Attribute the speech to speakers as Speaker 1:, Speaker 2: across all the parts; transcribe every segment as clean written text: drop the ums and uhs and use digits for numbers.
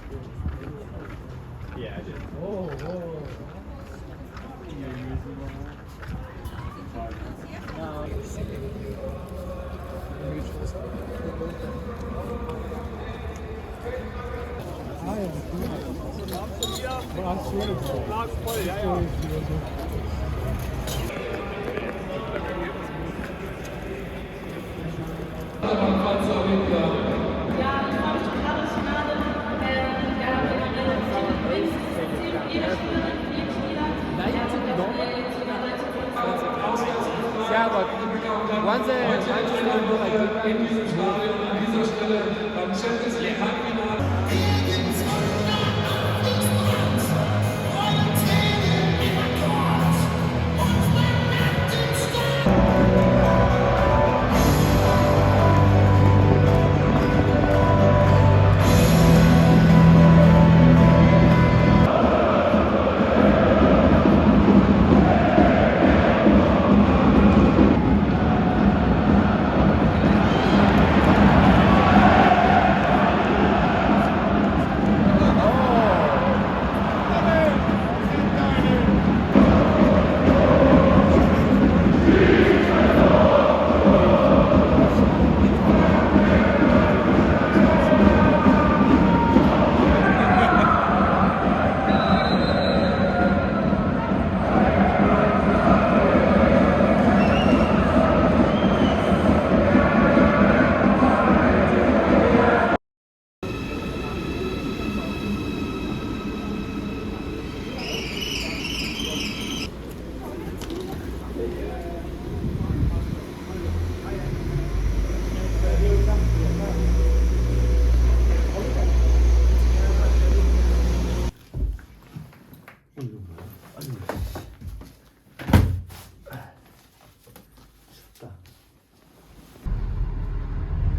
Speaker 1: Yeah, I did.
Speaker 2: Oh, oh.
Speaker 3: Ja, ich freue mich total aufs Finale. Wir haben generell viele Gewinns. Jeder Spielerin, jeden Spieler.
Speaker 2: Yeah, but once
Speaker 4: In diesem Stadion an dieser Stelle beim Champions League Halbfinale.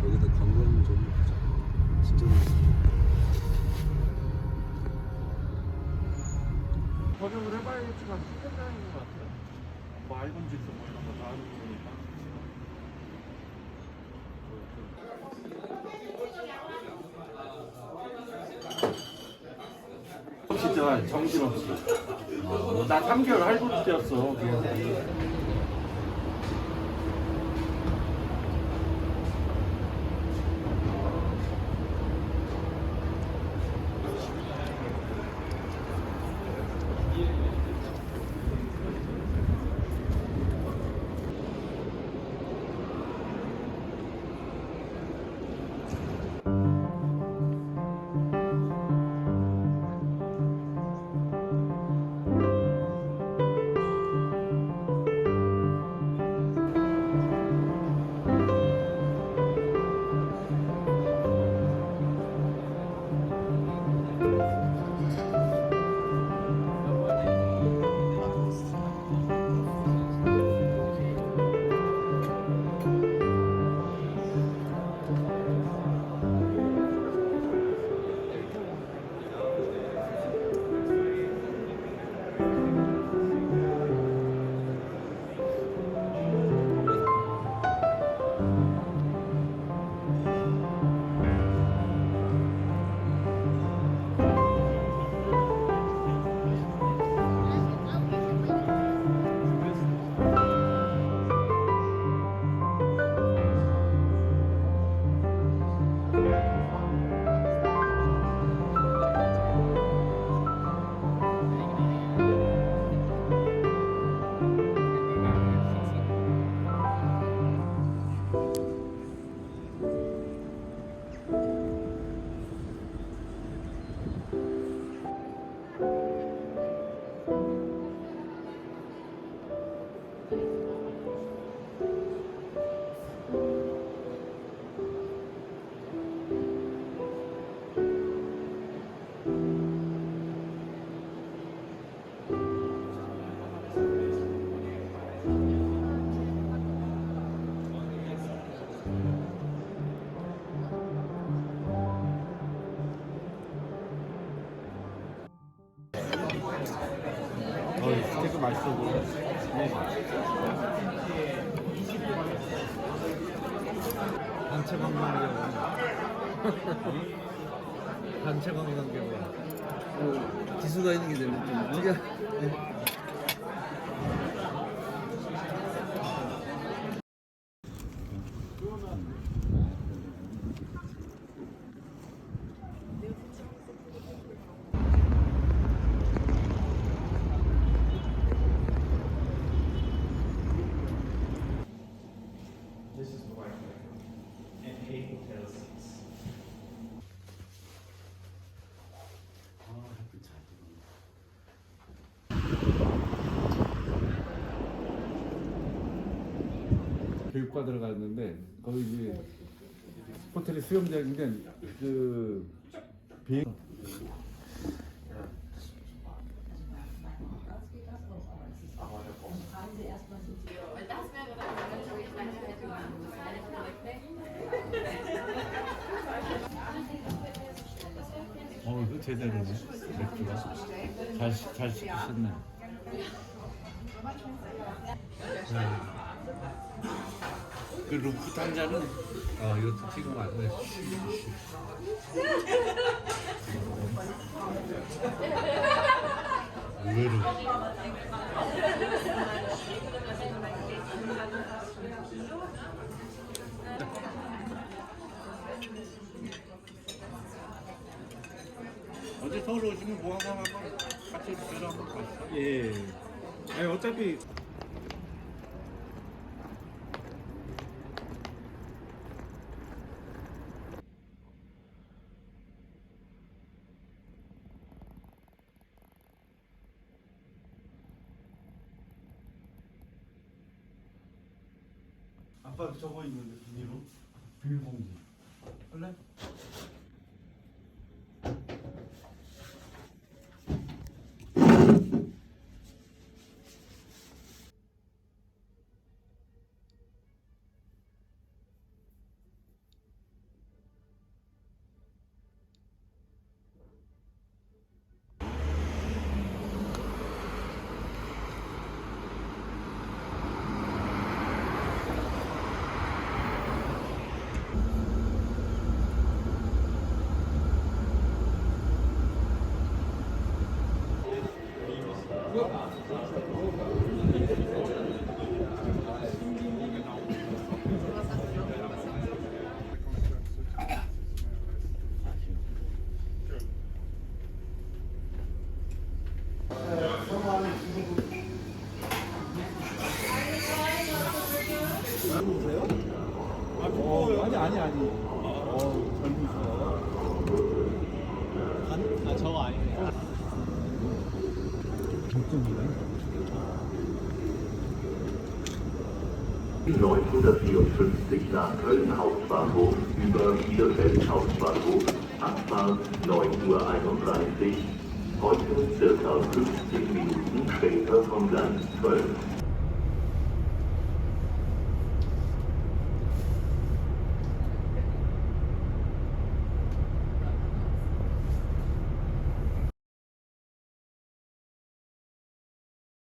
Speaker 5: 여기다 광고하는 좀 진짜
Speaker 1: 번역을 해봐야겠지만 끝나는 것 같아요. 뭐 알건 짓도 뭐 이런 거 다 하는 거니까. 진짜 정신없이. 나 3개월 할부로 뛰었어. 스테이크 맛있어 보여. 단체 방문이라고.
Speaker 2: 단체 관계로
Speaker 5: 기수가 있는 게 되면 좀 무리야.
Speaker 1: This is the right way. And 8 hotel seats.
Speaker 6: 교육받으러 갔는데 거기 이제 호텔의 수영장인데 그 비행 이거 제대로네. 맥주가 잘 시키셨네. 그 루프탄자는 이것도 지금 왔네. 의외로. 어제 서울 오시면 모항산 한번 같이 들어 한번 가시죠.
Speaker 1: 예. 아니 어차피
Speaker 6: 아빠 저거 있는데 비닐로? 비닐봉지. 할래?
Speaker 7: ...1954 nach Köln Hauptbahnhof über Bielefeld Hauptbahnhof, Abfahrt 9:31 Uhr, heute circa 15 Minuten später von Gleis 12.